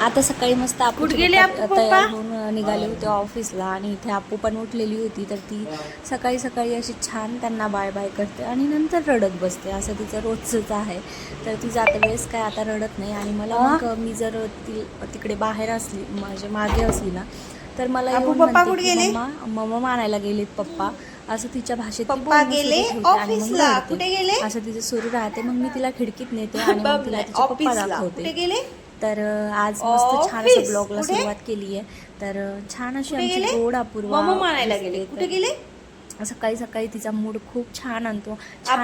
आता सकाळी मस्त आपू तयार होऊन निघाले होते ऑफिसला आणि इथे आपू पण उठलेली होती. तर ती सकाळी सकाळी अशी छान त्यांना बाय बाय करते आणि नंतर रडत बसते. असं तिचं रोजचंच आहे. तर ती जाता वेळेस काय आता रडत नाही. आणि मला मग मी जर तिकडे बाहेर असली म्हणजे मागे असली ना तर मला येऊन म्हणते की मम्मा मानायला गेलेत पप्पा, असं तिच्या भाषेत ती बोलणं सुरू ठेवते आणि मग रडते. असं तिचं सुरू राहते. मग मी तिला खिडकीत नेते आणि मग तिला तिचे पप्पा दाखवते. तर आज मस्त छान असं ब्लॉगला सुरुवात केली आहे. तर छान अशी आमची गोड अपूर्वा सकाळी सकाळी तिचा मूड खूप छान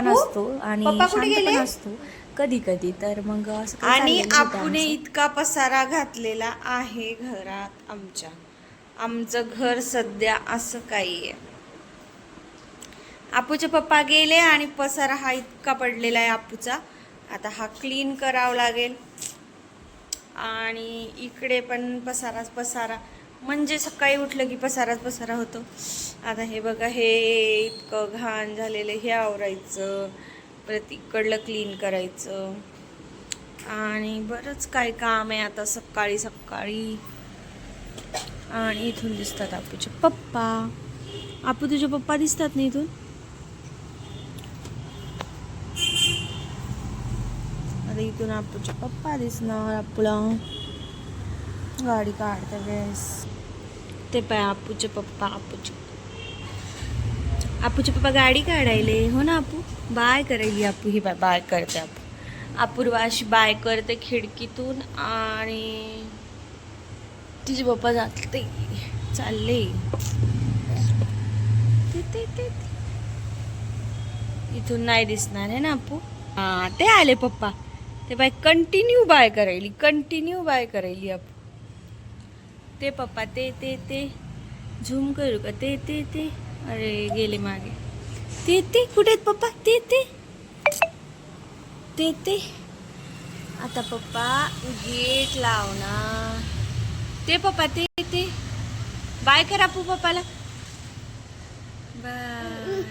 असतो आणि शांत पण असतो कधी कधी. तर मग असं आणि आपूने इतका पसारा घातलेला आहे घरात आमचं घर सध्या असं काही आहे. आपूचे पप्पा गेले आणि पसारा हा इतका पडलेला आहे आपूचा. आता हा क्लीन करावा लागेल. आणि इकडे पण पसारा म्हणजे सकाळी उठलं की पसारा होतो. आता हे बघा, हे इतकं घाण झालेलं हे आवरायचं, परत इकडलं क्लीन करायचं आणि बरंच काय काम आहे आता सकाळी सकाळी. आणि इथून दिसतात आपूचे पप्पा. आपू तुझे पप्पा दिसतात ना इथून. आता इथून आपूचे पप्पा दिसणार आपूला गाडी काढता वेळेस. ते पाय आपूचे पप्पा गाडी काढायले. हो ना आपू, बाय करायली आपू. ही बाय करते अपूर्वा अशी बाय करते खिडकीतून. आणि तिचे पप्पा जाते चालले ते इथून नाही दिसणार आहे ना आपू. हा ते आले पप्पा. ते बाय कंटिन्यू बाय करायली आपू. ते पप्पा ते झूम करू का ते अरे गेले मागे. ते कुठे आहेत पप्पा. ते आता पप्पा गेट लावणार. ते पप्पा ते बाय करा आपू पप्पाला. बाय.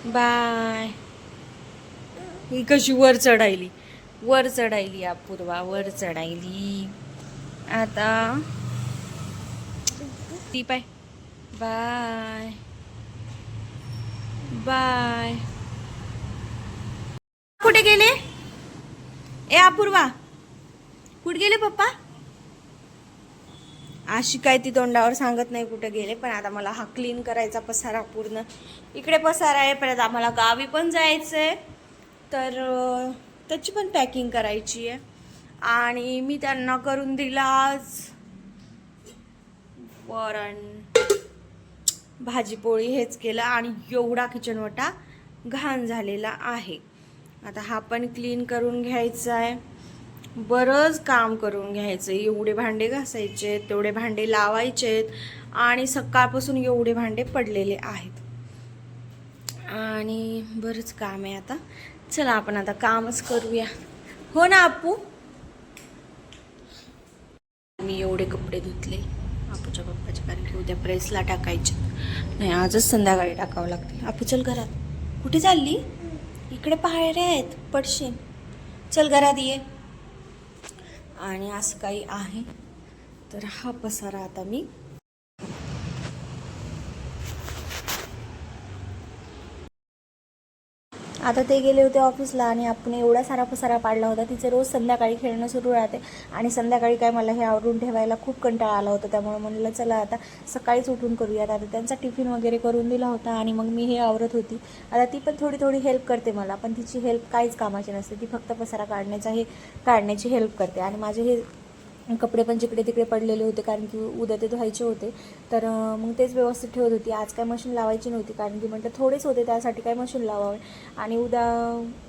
बाय. ही कशी वर चढायली अपूर्वा वर चढायली. आता ती पाय. Bye bye. कुठे गेले ए अपूर्वा, कुठे गेले पप्पा. अशी काय ती तोंडावर सांगत नाही कुठे गेले. पण आता मला हा क्लीन करायचा पसारा पूर्ण. इकडे पसारा आहे. परत आम्हाला गावी पण जायचंय तर त्याची पण पॅकिंग करायची आहे. आणि मी त्यांना करून दिला आज वरण भाजी पोळी हेच केलं. आणि एवढा किचन वटा घाण झालेला आहे. आता हा पण क्लीन करून घ्यायचा आहे. बरंच काम करून घ्यायचं. एवढे भांडे घासायचे, तेवढे भांडे लावायचेत. आणि सकाळपासून एवढे भांडे पडलेले आहेत आणि बरंच काम आहे. आता चला आपण आता कामच करूया. हो ना आपू. मी एवढे कपडे धुतले आपूच्या पप्पाचे, कारण की उद्या प्रेसला टाकायचे. नाही, आजच संध्याकाळी टाकावं लागतील. आपू चल घरात. कुठे चालली. इकडे पायऱ्या आहेत, पडशील. चल घरात ये. आणि असं काही आहे. तर हा पसारा आता मी आता ते गेले होते ऑफिसला आणि आपण एवढा सारा पसारा पाडला होता. तिचे रोज संध्याकाळी खेळणं सुरू राहते आणि संध्याकाळी काय मला हे आवरून ठेवायला खूप कंटाळा आला होता. त्यामुळे म्हणलं चला आता सकाळीच उठून करूयात. आता त्यांचा टिफिन वगैरे करून दिला होता आणि मग मी हे आवरत होती. आता ती पण थोडी हेल्प करते मला, पण तिची हेल्प काहीच कामाची नसते. ती फक्त पसारा काढण्याची हेल्प करते. आणि माझे हे कपडे पण जिकडे तिकडे पडलेले होते, कारण की उद्या ते धुवायचे होते. तर मग तेच व्यवस्थित ठेवत होती. आज काय मशीन लावायची नव्हती, कारण की म्हटलं थोडेच होते, त्यासाठी काय मशीन लावावे आणि उद्या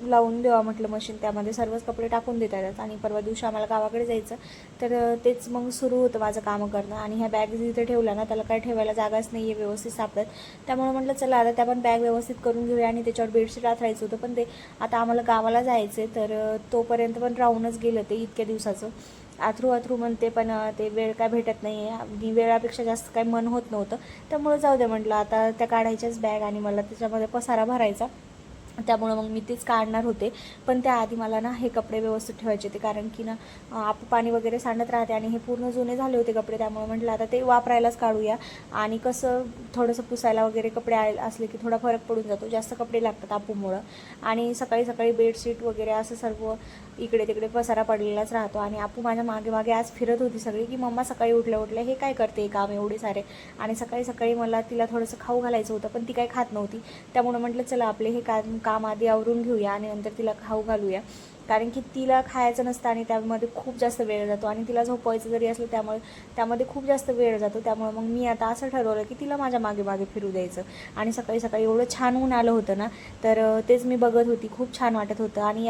लावून देवा म्हटलं मशीन. त्यामध्ये सर्वच कपडे टाकून देता येतात. आणि परवा दिवशी आम्हाला गावाकडे जायचं, तर तेच मग सुरू होतं माझं कामं करणं. आणि ह्या बॅग जिथे ठेवल्या ना, त्याला काय ठेवायला जागाच नाही आहे व्यवस्थित सापडत. त्यामुळे म्हटलं चला आता त्या पण बॅग व्यवस्थित करून घेऊया. आणि त्याच्यावर बेडशीट आथरायचं होतं, पण ते आता आम्हाला गावाला जायचं आहे, तर तोपर्यंत पण राहूनच गेलं ते इतक्या दिवसाचं. आथरू म्हणते, पण ते वेळ काय भेटत नाही आहे. वेळापेक्षा जास्त काय मन होत नव्हतं. त्यामुळे जाऊ दे म्हटलं, आता त्या काढायच्याच बॅग आणि मला त्याच्यामध्ये पसारा भरायचा. त्यामुळं मग मी तेच काढणार होते. पण त्याआधी मला ना हे कपडे व्यवस्थित ठेवायचे होते, कारण की ना आपण पाणी वगैरे सांडत राहते आणि हे पूर्ण जुने झाले होते कपडे. त्यामुळे म्हटलं आता ते वापरायलाच काढूया. आणि कसं थोडंसं पुसायला वगैरे कपडे असले की थोडा फरक पडून जातो, जास्त कपडे लागतात आपूमुळं. आणि सकाळी सकाळी बेडशीट वगैरे असं सर्व इकडे तिकडे पसारा पडलेलाच राहतो. आणि आपू माझ्या मागे मागे आज फिरत होती सगळी, की मम्मा सकाळी उठल्या उठल्या हे काय करते काम एवढे सारे. आणि सकाळी सकाळी मला तिला थोडंसं खाऊ घालायचं होतं, पण ती काही खात नव्हती. त्यामुळे म्हटलं चला आपले हे काम आधी आवरून घेऊया आणि नंतर तिला खाऊ घालूया. कारण की तिला खायचं नसतं आणि त्यामध्ये खूप जास्त वेळ जातो, आणि तिला झोपवायचं जरी असलं त्यामध्ये खूप जास्त वेळ जातो. त्यामुळे मग मी आता असं ठरवलं की तिला माझ्या मागे मागे फिरू द्यायचं. आणि सकाळी सकाळी एवढं छान ऊन आलं होतं ना, तर तेच मी बघत होती, खूप छान वाटत होतं. आणि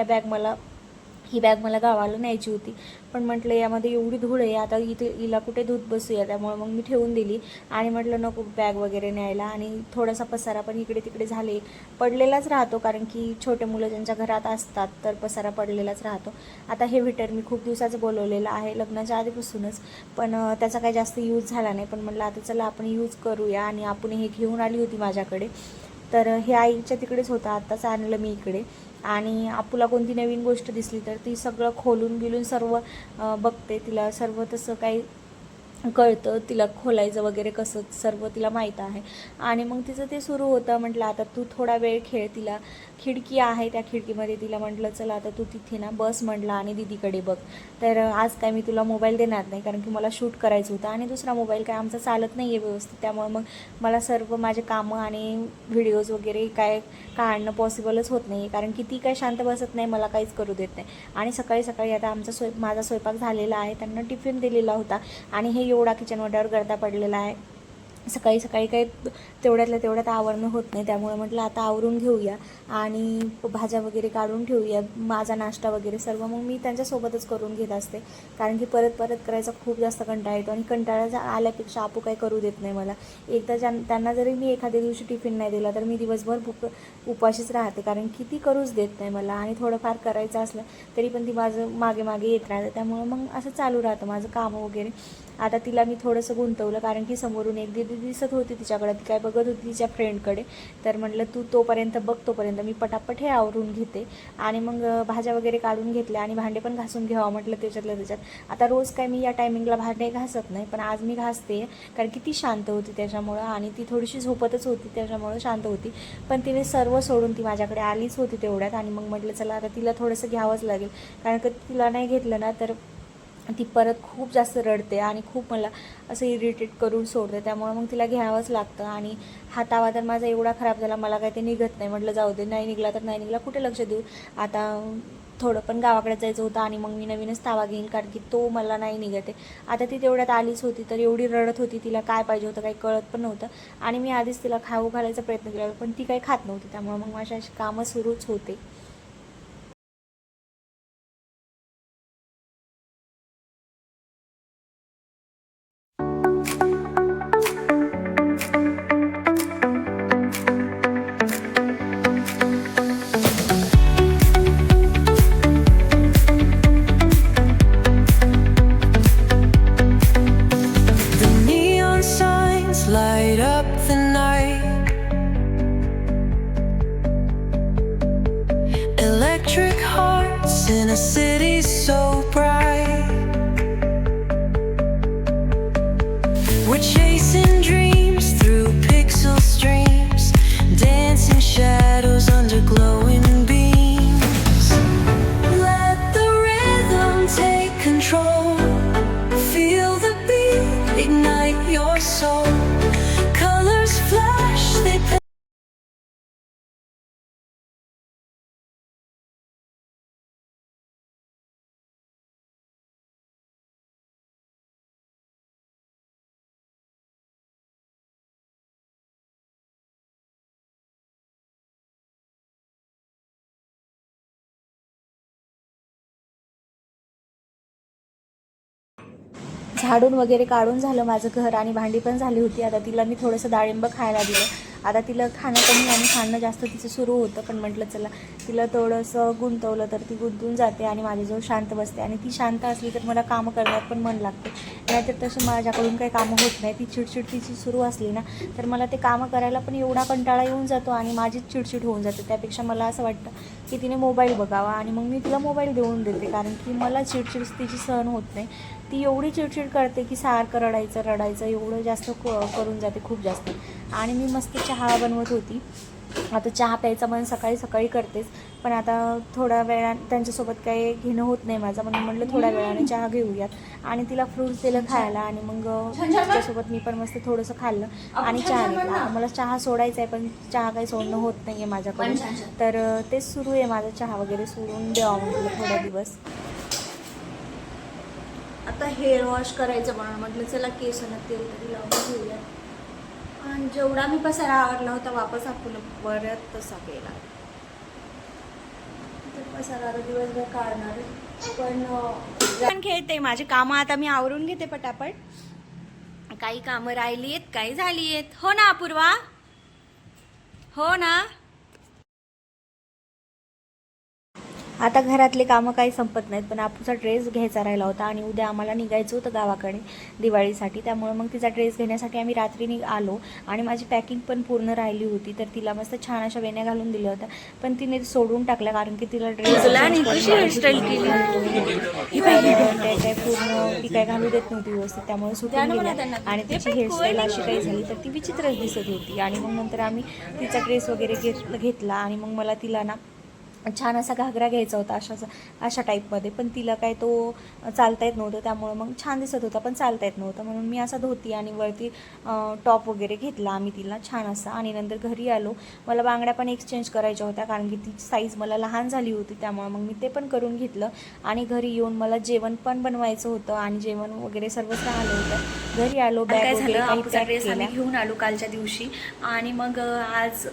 ही बॅग मला गावाला न्यायची होती, पण म्हटलं यामध्ये एवढी धूळ आहे, आता इथे हिला कुठे धूत बसूया. त्यामुळे मग मी ठेवून दिली आणि म्हटलं नको बॅग वगैरे न्यायला. आणि थोडासा पसारा पण इकडे तिकडे झाले पडलेलाच राहतो, कारण की छोटे मुलं ज्यांच्या घरात असतात तर पसारा पडलेलाच राहतो. आता हे व्हिटर मी खूप दिवसाचं बोलवलेलं आहे, लग्नाच्या आधीपासूनच, पण त्याचा काही जास्त यूज झाला नाही. पण म्हटलं आता चला आपण यूज करूया. आणि आपण हे घेऊन आली होती माझ्याकडे, तर हे आईच्या तिकडेच होतं, आत्ताच आणलं मी इकडे. आणि आपूला कोणती नवीन गोष्ट दिसली तर ती सगळं खोलून गिलून सर्व बघते. तिला सर्व तसं काही कळतं, तिला खोलायचं वगैरे कसं सर्व तिला माहीत आहे. आणि मग तिचं ते सुरू होतं. म्हटलं आता तू थोडा वेळ खेळ. तिला खिडकी आहे, त्या खिडकीमध्ये तिला म्हटलं चला आता तू तिथे ना बस म्हटलं आणि दीदीकडे बघ. तर आज काय मी तुला मोबाईल देणार नाही, कारण की मला शूट करायचं होतं आणि दुसरा मोबाईल काय आमचा चालत नाही आहे व्यवस्थित. त्यामुळे मग मला सर्व माझे कामं आणि व्हिडिओज वगैरे काय काढणं पॉसिबलच होत नाही, कारण की ती काय शांत बसत नाही, मला काहीच करू देत नाही. आणि सकाळी सकाळी आता माझा स्वयंपाक झालेला आहे, त्यांना टिफिन दिलेला होता. आणि हे एवढा किचन वाट्यावर गर्दा पडलेला आहे. सकाळी सकाळी काही तेवढ्यातल्या तेवढ्यात आवरणं होत नाही. त्यामुळे म्हटलं आता आवरून घेऊया आणि भाज्या वगैरे काढून ठेवूया, माझा नाश्ता वगैरे सर्व मग मी त्यांच्यासोबतच करून घेत असते. कारण की परत परत करायचा खूप जास्त कंटाळा येतो, आणि कंटाळा आल्यापेक्षा आपू काही करू देत नाही मला. एकदा त्यांना जरी मी एखाद्या दिवशी टिफिन नाही दिला तर मी दिवसभर उपाशीच राहते, कारण की ती करूच देत नाही मला. आणि थोडंफार करायचं असलं तरी पण ती माझं मागे मागे येत राहते. त्यामुळं मग असं चालू राहतं माझं कामं वगैरे. आता तिला मी थोडंसं गुंतवलं, कारण की समोरून एक दीदी दिसत होती तिच्याकडे, ती काय बघत होती तिच्या फ्रेंडकडे. तर म्हटलं तू तोपर्यंत बघ, तोपर्यंत मी पटापट हे आवरून घेते. आणि मग भाज्या वगैरे काढून घेतल्या आणि भांडे पण घासून घ्यावं म्हटलं त्याच्यात. आता रोज काय मी या टायमिंगला भांडे घासत नाही, पण आज मी घासते, कारण की ती शांत होती त्याच्यामुळं, आणि ती थोडीशी झोपतच होती त्याच्यामुळं शांत होती. पण तिने सर्व सोडून ती माझ्याकडे आलीच होती तेवढ्यात. आणि मग म्हटलं चला आता तिला थोडंसं घ्यावंच लागेल, कारण की तिला नाही घेतलं ना तर ती परत खूप जास्त रडते आणि खूप मला असं इरिटेट करून सोडते. त्यामुळे मग तिला घ्यावंच लागतं. आणि हा तावा तर माझा एवढा खराब झाला, मला काही ते निघत नाही. म्हटलं जाऊ दे, नाही निघला तर नाही निघला, कुठे लक्ष देऊ. आता थोडं पण गावाकडे जायचं होतं आणि मग मी नवीनच तावा घेईन, कारण की तो मला नाही निघत आहे. आता ती तेवढ्यात आलीच होती, तर एवढी रडत होती, तिला काय पाहिजे होतं काही कळत पण नव्हतं. आणि मी आधीच तिला खाऊ घालायचा प्रयत्न केला, पण ती काही खात नव्हती. त्यामुळे मग माझी अशी कामं सुरूच होते. The neon signs light up the night. Electric hearts in a city so bright. We're chasing dreams through pixel streams, dancing shadows under glowing beams. Let the rhythm take control. Feel the beat, ignite your soul. Colors flash, they झाडून वगैरे काढून झालं माझं घर, आणि भांडी पण झाली होती. आता तिला मी थोडंसं डाळिंब खायला दिलं, आता तिला खाणं कमी आणि खाणं जास्त तिचं सुरू होतं, पण म्हटलं चला तिला थोडंसं गुंतवलं तर ती गुंतून जाते आणि माझ्याजवळ शांत बसते. आणि ती शांत असली तर मला कामं करण्यात पण मन लागते, नाहीतर तसं माझ्याकडून काही कामं होत नाही. ती चिडचिड तिची सुरू असली ना तर मला ते कामं करायला पण एवढा कंटाळा येऊन जातो आणि माझीच चिडचिड होऊन जाते. त्यापेक्षा मला असं वाटतं की तिने मोबाईल बघावा आणि मग मी तिला मोबाईल देऊन देते, कारण की मला चिडचिड तिची सहन होत नाही. ती एवढी चिडचिड करते की सारखं रडायचं एवढं जास्त करून जाते, खूप जास्त. आणि मी मस्त चहा बनवत होती. आता चहा प्यायचा मन सकाळी सकाळी करतेच, पण आता थोड्या वेळाने त्यांच्यासोबत काही घेणं होत नाही माझं, म्हणून म्हटलं थोड्या वेळाने चहा घेऊयात. आणि तिला फ्रूट्स दिलं खायला आणि मग तिच्यासोबत मी पण मस्त थोडंसं खाल्लं आणि चहा घेतला. आता मला चहा सोडायचा आहे, पण चहा काही सोडणं होत नाही आहे माझ्याकडून, तर तेच सुरू आहे माझं, चहा वगैरे सोडून द्यावं म्हटलं थोडा दिवस. आता हेअर वॉश करायचं म्हणून म्हटलं चला केसांना तेल तरी लावून घेऊया. आणि जेवढा मी पसारा आवरला होता वापस आपण परत तसा केला. पसारा दिवसभर काढणार पण खेळते. माझी कामं आता मी आवरून घेते पटापट. काही कामं राहिली आहेत, काही झाली आहेत. हो ना अपूर्वा, हो ना. आता घरातले कामं काही संपत नाहीत, पण आपूचा ड्रेस घ्यायचा राहिला होता आणि उद्या आम्हाला निघायचं होतं गावाकडे दिवाळीसाठी. त्यामुळे मग तिचा ड्रेस घेण्यासाठी आम्ही रात्री आलो आणि माझी पॅकिंग पण पूर्ण राहिली होती, तर तिला मस्त छान अशा वेण्या घालून दिल्या होत्या, पण तिने सोडून टाकल्या कारण की तिला ड्रेस काय पूर्ण ती काय घालू देत नव्हती व्यवस्थित, त्यामुळे सुटून गेल्या आणि तिची हेअरस्टाईल अशी काही झाली तर ती विचित्रच दिसत होती. आणि मग नंतर आम्ही तिचा ड्रेस वगैरे घेतला आणि मग मला तिला ना छान असा घागरा घ्यायचा होता अशा टाईपमध्ये, पण तिला काय तो चालता येत नव्हतं, त्यामुळं मग छान दिसत होता पण चालता येत नव्हतं, म्हणून मी असा धोती आणि वरती टॉप वगैरे घेतला आम्ही तिला छान असा. आणि नंतर घरी आलो. मला बांगड्या पण एक्सचेंज करायच्या होत्या कारण की ती साईज मला लहान झाली होती, त्यामुळे मग मी ते पण करून घेतलं. आणि घरी येऊन मला जेवण पण बनवायचं होतं आणि जेवण वगैरे सर्वच राहिलं होतं. घरी आलो, बॅग वगैरे काही पॅक केला, घेऊन आलो कालच्या दिवशी. आणि मग आज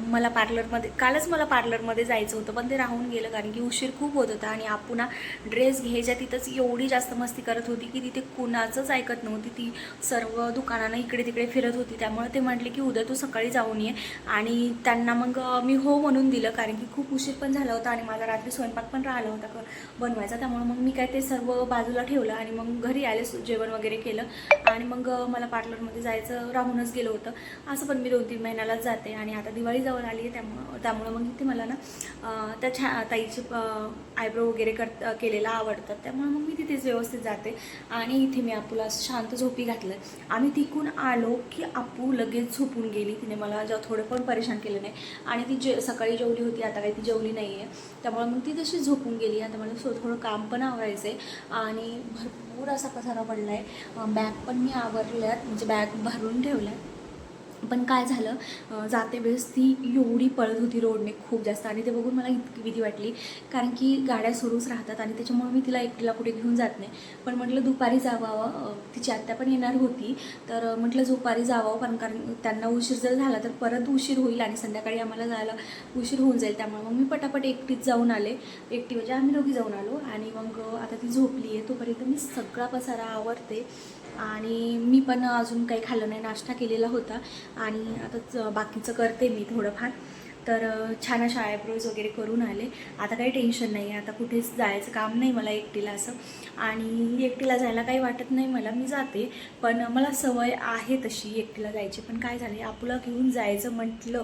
मला कालच मला पार्लरमध्ये जायचं होतं, पण ते राहून गेलं कारण की उशीर खूप होत होता. आणि आपण ड्रेस घ्यायच्या तिथंच एवढी जास्त मस्ती करत होती की तिथे कुणाचंच ऐकत नव्हती. ती सर्व दुकानानं इकडे तिकडे फिरत होती, त्यामुळे ते म्हटले की उद्या तू सकाळी जाऊन ये. आणि त्यांना मग मी हो म्हणून दिलं कारण की खूप उशीर पण झाला होता आणि माझा रात्री स्वयंपाक पण राहिला होता बनवायचा, त्यामुळे मग मी काय ते सर्व बाजूला ठेवलं आणि मग घरी आले, जेवण वगैरे केलं. आणि मग मला पार्लरमध्ये जायचं राहूनच गेलं होतं. असं पण मी 2-3 महिन्यालाच जाते आणि आता दिवाळी जवळ आली आहे, त्यामुळं मग इथे मला ना त्या ताईचे आयब्रो वगैरे केलेला आवडतात, त्यामुळे मग मी तिथेच व्यवस्थित जाते. आणि इथे मी आपूला शांत झोपी घातलं. आम्ही तिकून आलो की आपू लगेच झोपून गेली. तिने मला थोडं पण परेशान केलं नाही. आणि ती सकाळी जेवली होती, आता काही ती जेवली नाही आहे, त्यामुळे मग ती तशी झोपून गेली. आता मला थोडं काम पण आवरायचं आहे आणि भरपूर असा पसारा पडला आहे. बॅग पण मी आवरल्यात, म्हणजे बॅग भरून ठेवल्या. पण काय झालं, जाते वेळेस ती एवढी पळत होती रोडने खूप जास्त, आणि ते बघून मला इतकी भीती वाटली कारण की गाड्या सुरूच राहतात आणि त्याच्यामुळे मी तिला एकटीला कुठे घेऊन जात नाही. पण म्हटलं दुपारी जावावं, तिची आत्या पण येणार होती, तर म्हटलं दुपारी जावावं कारण त्यांना उशीर जर झाला तर परत उशीर होईल आणि संध्याकाळी आम्हाला जायला उशीर होऊन जाईल. त्यामुळे मग मी पटापट एकटीच जाऊन आले. एकटी म्हणजे आम्ही दोघी जाऊन आलो. आणि मग आता ती झोपली आहे, तोपर्यंत मी सगळा पसारा आवरते. आणि मी पण अजून काही खाल्लं नाही, नाश्ता केलेला होता आणि आता बाकीचं करते मी थोडंफार. तर छान अशा आयब्रोज वगैरे करून आले. आता काही टेन्शन नाही आहे, आता कुठेच जायचं काम नाही मला एकटीला असं. आणि एकटीला जायला काही वाटत नाही मला, मी जाते, पण मला सवय आहे तशी एकटीला जायची. पण काय झालं, आपलं घेऊन जायचं म्हटलं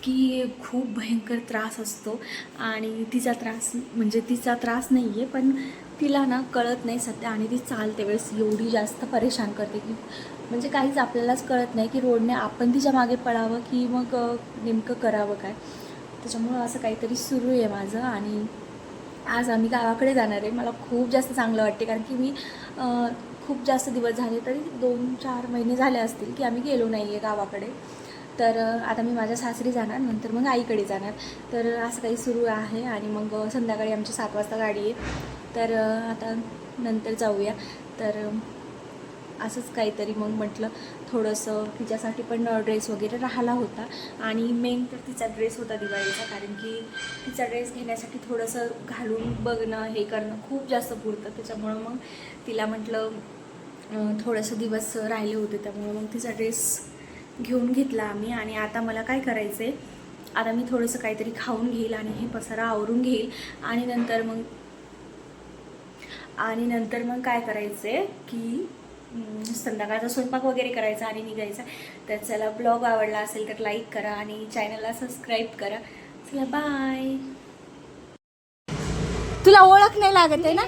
की खूप भयंकर त्रास असतो. आणि तिचा त्रास नाही आहे, पण तिला ना कळत नाही सध्या. आणि ती चालते वेळेस एवढी जास्त परेशान करते की म्हणजे काहीच आपल्यालाच कळत नाही की रोडने आपण तिच्या मागे पळावं की मग नेमकं करावं काय. त्याच्यामुळं असं काहीतरी सुरू आहे माझं. आणि आज आम्ही गावाकडे जाणार आहे. मला खूप जास्त चांगलं वाटते कारण की मी खूप जास्त दिवस झाले, तरी 2-4 महिने झाले असतील की आम्ही गेलो नाही आहे गावाकडे. तर आता मी माझ्या सासरी जाणार, नंतर मग आईकडे जाणार. तर असं काही सुरू आहे. आणि मग संध्याकाळी आमची 7 वाजता गाडी आहे, तर आता नंतर जाऊया. तर असंच काहीतरी मग म्हटलं थोडंसं तिच्यासाठी पण ड्रेस वगैरे राहिला होता. आणि मेन तर तिचा ड्रेस होता दिवाळीचा, कारण की तिचा ड्रेस घेण्यासाठी थोडंसं घालून बघणं हे करणं खूप जास्त पुरतं. त्याच्यामुळं मग तिला म्हटलं थोडंसं दिवस राहिले होते, त्यामुळं मग तिचा ड्रेस घेऊन घेतला आम्ही. आणि आता मला काय करायचं आहे, आता मी थोडंसं काहीतरी खाऊन घेईल आणि हे पसारा आवरून घेईल. आणि नंतर मग काय करायचं आहे की संध्याकाळचा स्वयंपाक वगैरे करायचा आणि निघायचा. तर चला, ब्लॉग आवडला असेल तर लाईक करा आणि चॅनलला सबस्क्राईब करा. चला, बाय. तुला ओळख नाही लागत आहे ना?